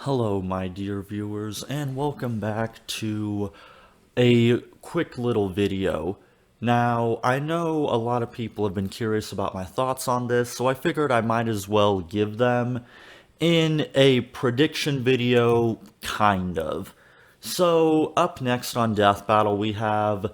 Hello, my dear viewers, and welcome back to a quick little video. Now, I know a lot of people have been curious about my thoughts on this, so I figured I might as well give them in a prediction video, kind of. So, up next on Death Battle, we have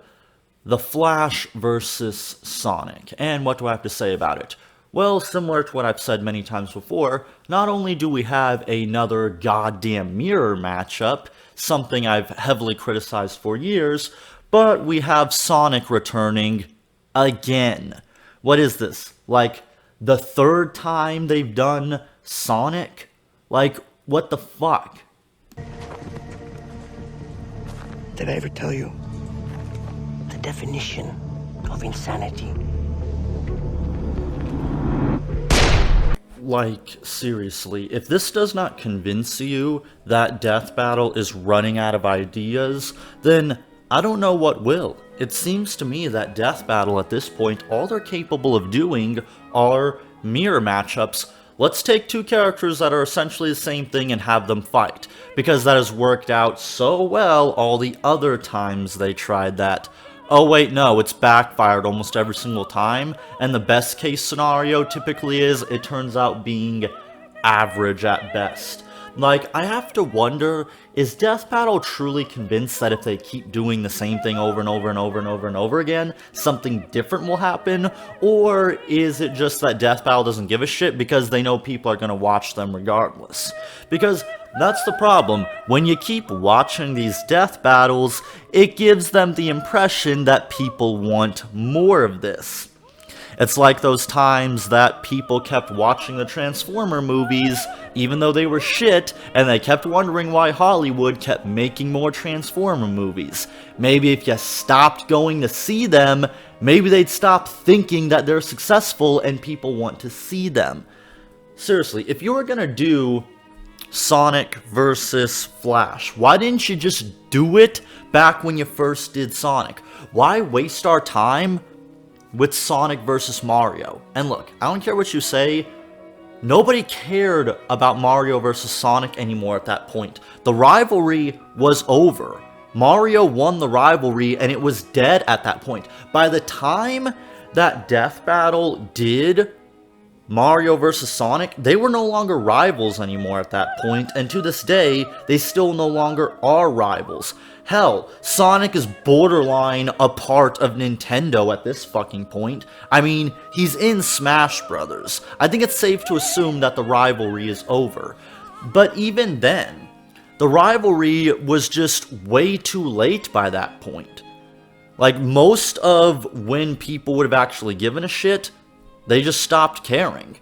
The Flash versus Sonic. And what do I have to say about it? Well, similar to what I've said many times before, not only do we have another goddamn mirror matchup, something I've heavily criticized for years, but we have Sonic returning again. What is this? Like, the third time they've done Sonic? Like, what the fuck? Did I ever tell you the definition of insanity? Like, seriously, if this does not convince you that Death Battle is running out of ideas, then I don't know what will. It seems to me that Death Battle at this point, all they're capable of doing are mirror matchups. Let's take two characters that are essentially the same thing and have them fight, because that has worked out so well all the other times they tried that. Oh wait, no, it's backfired almost every single time, and the best case scenario typically is it turns out being average at best. Like, I have to wonder, is Death Battle truly convinced that if they keep doing the same thing over and over and over and over and over again, something different will happen? Or is it just that Death Battle doesn't give a shit because they know people are going to watch them regardless? Because that's the problem. When you keep watching these death battles, it gives them the impression that people want more of this. It's like those times that people kept watching the Transformer movies, even though they were shit, and they kept wondering why Hollywood kept making more Transformer movies. Maybe if you stopped going to see them, maybe they'd stop thinking that they're successful and people want to see them. Seriously, if you were gonna do Sonic versus Flash, why didn't you just do it back when you first did Sonic? Why waste our time with Sonic versus Mario? And look, I don't care what you say, nobody cared about Mario versus Sonic anymore at that point. The rivalry was over. Mario won the rivalry and it was dead at that point. By the time that Death Battle did Mario vs. Sonic, they were no longer rivals anymore at that point, and to this day, they still no longer are rivals. Hell, Sonic is borderline a part of Nintendo at this fucking point. I mean, he's in Smash Brothers. I think it's safe to assume that the rivalry is over. But even then, the rivalry was just way too late by that point. Like, most of when people would have actually given a shit, they just stopped caring.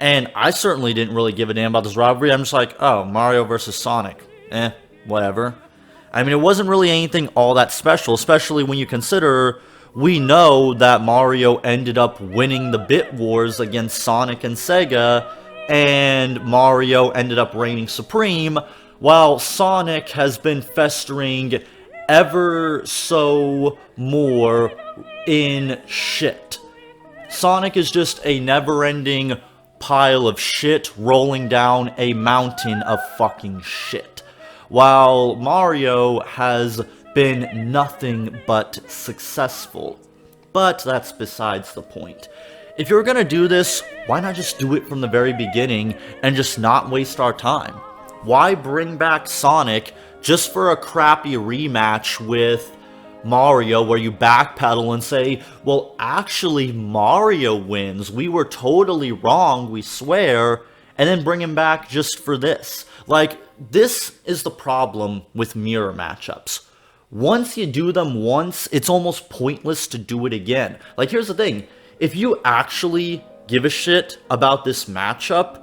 And I certainly didn't really give a damn about this rivalry. I'm just like, oh, Mario versus Sonic. Whatever. I mean, it wasn't really anything all that special, especially when you consider we know that Mario ended up winning the Bit Wars against Sonic and Sega, and Mario ended up reigning supreme, while Sonic has been festering ever so more in shit. Sonic is just a never-ending pile of shit rolling down a mountain of fucking shit, while Mario has been nothing but successful. But that's besides the point. If you're gonna do this, why not just do it from the very beginning and just not waste our time? Why bring back Sonic just for a crappy rematch with Mario where you backpedal and say, well, actually Mario wins, we were totally wrong, we swear, and then bring him back just for this? Like, this is the problem with mirror matchups. Once you do them once, it's almost pointless to do it again. Like, here's the thing, if you actually give a shit about this matchup,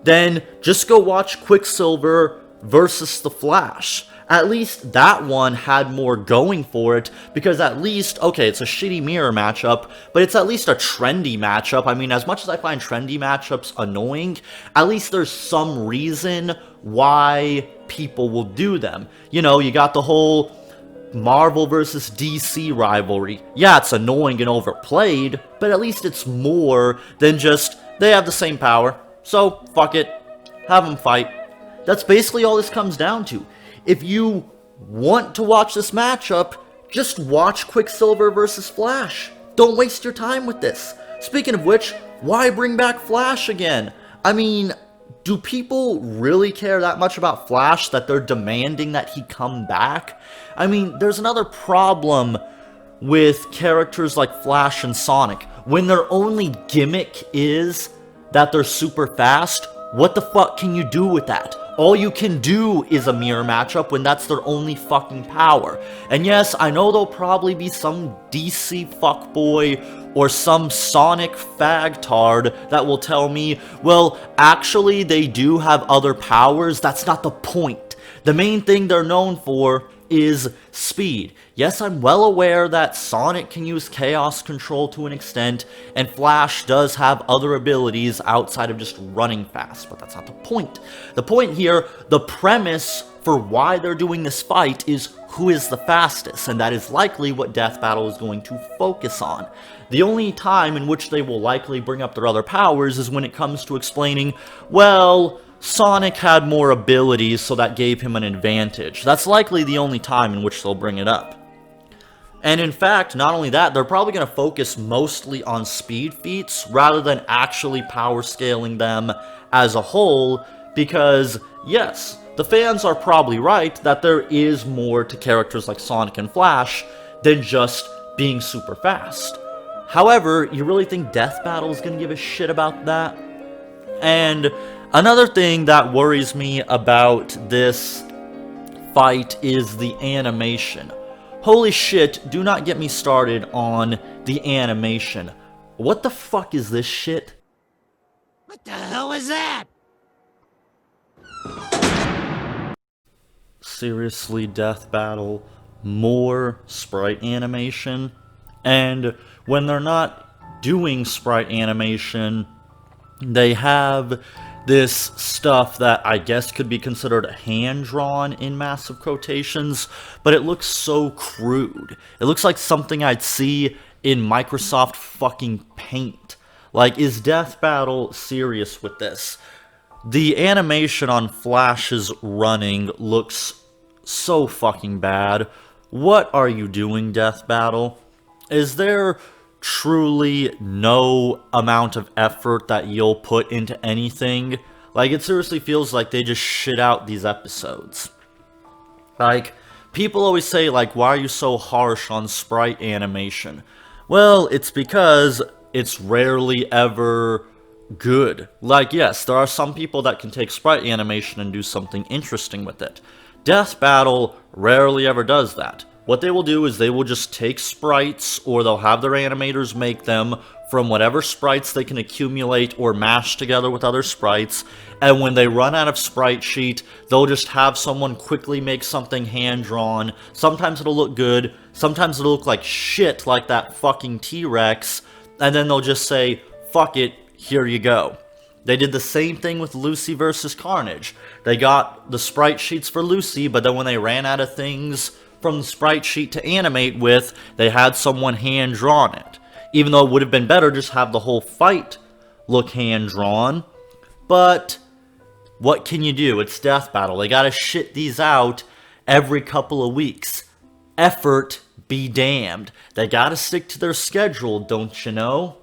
then just go watch Quicksilver versus the Flash. At least that one had more going for it, because at least, okay, it's a shitty mirror matchup, but it's at least a trendy matchup. I mean, as much as I find trendy matchups annoying, at least there's some reason why people will do them. You know, you got the whole Marvel versus DC rivalry. Yeah, it's annoying and overplayed, but at least it's more than just, they have the same power, so fuck it, have them fight. That's basically all this comes down to. If you want to watch this matchup, just watch Quicksilver versus Flash. Don't waste your time with this. Speaking of which, why bring back Flash again? I mean, do people really care that much about Flash that they're demanding that he come back? I mean, there's another problem with characters like Flash and Sonic. When their only gimmick is that they're super fast, what the fuck can you do with that? All you can do is a mirror matchup when that's their only fucking power. And yes, I know there'll probably be some DC fuckboy or some Sonic fagtard that will tell me, well, actually they do have other powers. That's not the point. The main thing they're known for is speed. Yes, I'm well aware that Sonic can use Chaos Control to an extent, and Flash does have other abilities outside of just running fast, but that's not the point. The point here, the premise for why they're doing this fight is who is the fastest, and that is likely what Death Battle is going to focus on. The only time in which they will likely bring up their other powers is when it comes to explaining, well, Sonic had more abilities, so that gave him an advantage. That's likely the only time in which they'll bring it up. And in fact, not only that, they're probably going to focus mostly on speed feats rather than actually power scaling them as a whole, because yes, the fans are probably right that there is more to characters like Sonic and Flash than just being super fast. However, you really think Death Battle is going to give a shit about that? And another thing that worries me about this fight is the animation. Holy shit, do not get me started on the animation. What the fuck is this shit? What the hell was that? Seriously, Death Battle, more sprite animation? And when they're not doing sprite animation, they have this stuff that I guess could be considered hand-drawn in massive quotations, but it looks so crude. It looks like something I'd see in Microsoft fucking Paint. Like, is Death Battle serious with this? The animation on Flash's running looks so fucking bad. What are you doing, Death Battle? Is there truly no amount of effort that you'll put into anything? Like, it seriously feels like they just shit out these episodes. Like, people always say, like, why are you so harsh on sprite animation? Well, it's because it's rarely ever good. Like, yes, there are some people that can take sprite animation and do something interesting with it. Death Battle rarely ever does that. What they will do is they will just take sprites, or they'll have their animators make them from whatever sprites they can accumulate or mash together with other sprites, and when they run out of sprite sheet, they'll just have someone quickly make something hand-drawn. Sometimes it'll look good, sometimes it'll look like shit, like that fucking T-Rex, and then they'll just say, fuck it, here you go. They did the same thing with Lucy versus Carnage. They got the sprite sheets for Lucy, but then when they ran out of things from the sprite sheet to animate with, they had someone hand-drawn it. Even though it would have been better just have the whole fight look hand-drawn. But what can you do? It's Death Battle. They gotta shit these out every couple of weeks. Effort be damned. They gotta stick to their schedule, don't you know?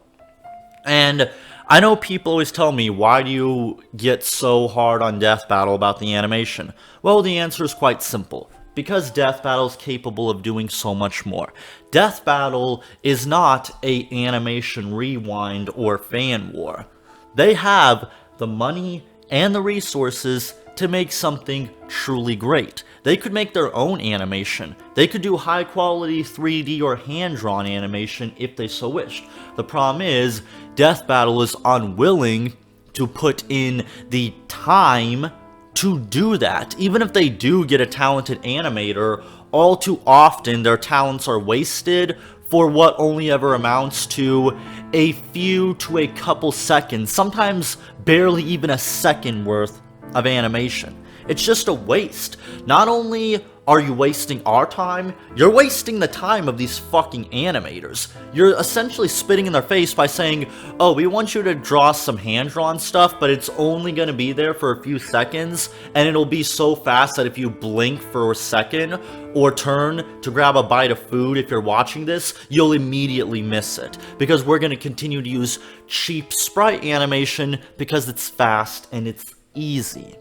And I know people always tell me, why do you get so hard on Death Battle about the animation? Well, the answer is quite simple. Because Death Battle is capable of doing so much more. Death Battle is not a animation rewind or fan war. They have the money and the resources to make something truly great. They could make their own animation. They could do high quality 3D or hand-drawn animation if they so wished. The problem is, Death Battle is unwilling to put in the time to do that. Even if they do get a talented animator, all too often their talents are wasted for what only ever amounts to a few to a couple seconds, sometimes barely even a second worth of animation. It's just a waste. Not only Are you wasting our time? You're wasting the time of these fucking animators. You're essentially spitting in their face by saying, oh, we want you to draw some hand-drawn stuff, but it's only going to be there for a few seconds, and it'll be so fast that if you blink for a second, or turn to grab a bite of food if you're watching this, you'll immediately miss it. Because we're going to continue to use cheap sprite animation because it's fast and it's easy.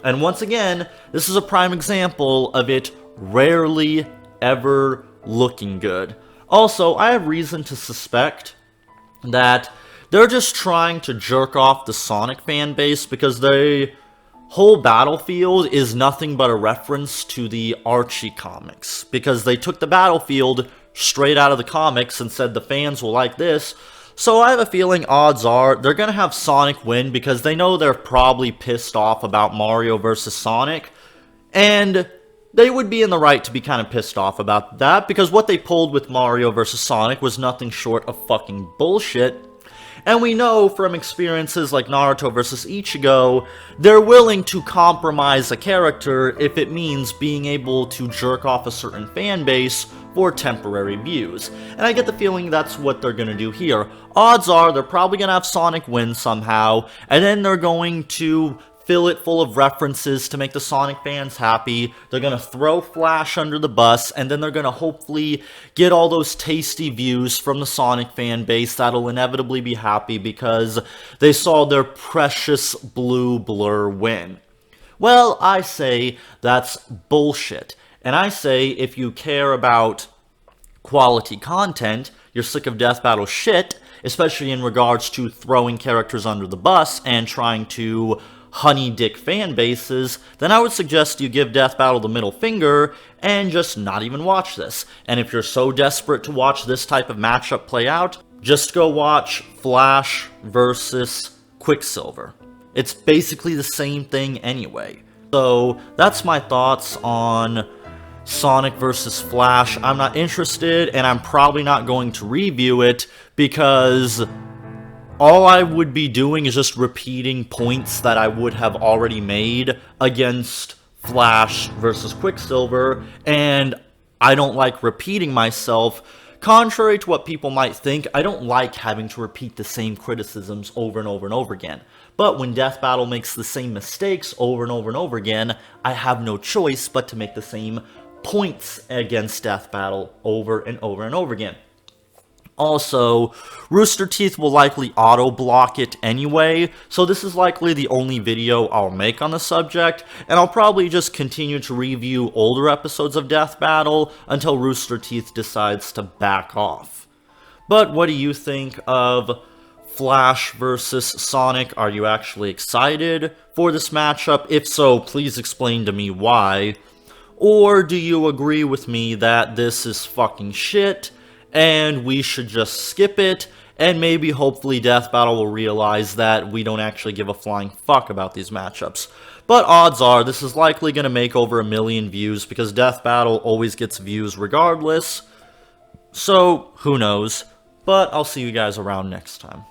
And once again, this is a prime example of it rarely ever looking good. Also, I have reason to suspect that they're just trying to jerk off the Sonic fan base because the whole battlefield is nothing but a reference to the Archie comics. Because they took the battlefield straight out of the comics and said the fans will like this. So I have a feeling odds are they're going to have Sonic win because they know they're probably pissed off about Mario vs. Sonic. And they would be in the right to be kind of pissed off about that because what they pulled with Mario vs. Sonic was nothing short of fucking bullshit. And we know from experiences like Naruto vs. Ichigo, they're willing to compromise a character if it means being able to jerk off a certain fan base for temporary views. And I get the feeling that's what they're going to do here. Odds are they're probably going to have Sonic win somehow, and then they're going to fill it full of references to make the Sonic fans happy. They're going to throw Flash under the bus, and then they're going to hopefully get all those tasty views from the Sonic fan base that'll inevitably be happy because they saw their precious blue blur win. Well, I say that's bullshit. And I say if you care about quality content, you're sick of Death Battle shit, especially in regards to throwing characters under the bus and trying to honey dick fan bases, then I would suggest you give Death Battle the middle finger and just not even watch this. And if you're so desperate to watch this type of matchup play out, just go watch Flash versus Quicksilver. It's basically the same thing anyway. So that's my thoughts on Sonic vs. Flash. I'm not interested, and I'm probably not going to review it because all I would be doing is just repeating points that I would have already made against Flash versus Quicksilver, and I don't like repeating myself. Contrary to what people might think, I don't like having to repeat the same criticisms over and over and over again. But when Death Battle makes the same mistakes over and over and over again, I have no choice but to make the same points against Death Battle over and over and over again. Also, Rooster Teeth will likely auto-block it anyway, so this is likely the only video I'll make on the subject, and I'll probably just continue to review older episodes of Death Battle until Rooster Teeth decides to back off. But what do you think of Flash versus Sonic? Are you actually excited for this matchup? If so, please explain to me why. Or do you agree with me that this is fucking shit, and we should just skip it, and maybe hopefully Death Battle will realize that we don't actually give a flying fuck about these matchups. But odds are this is likely going to make over 1 million views because Death Battle always gets views regardless. So, who knows. But I'll see you guys around next time.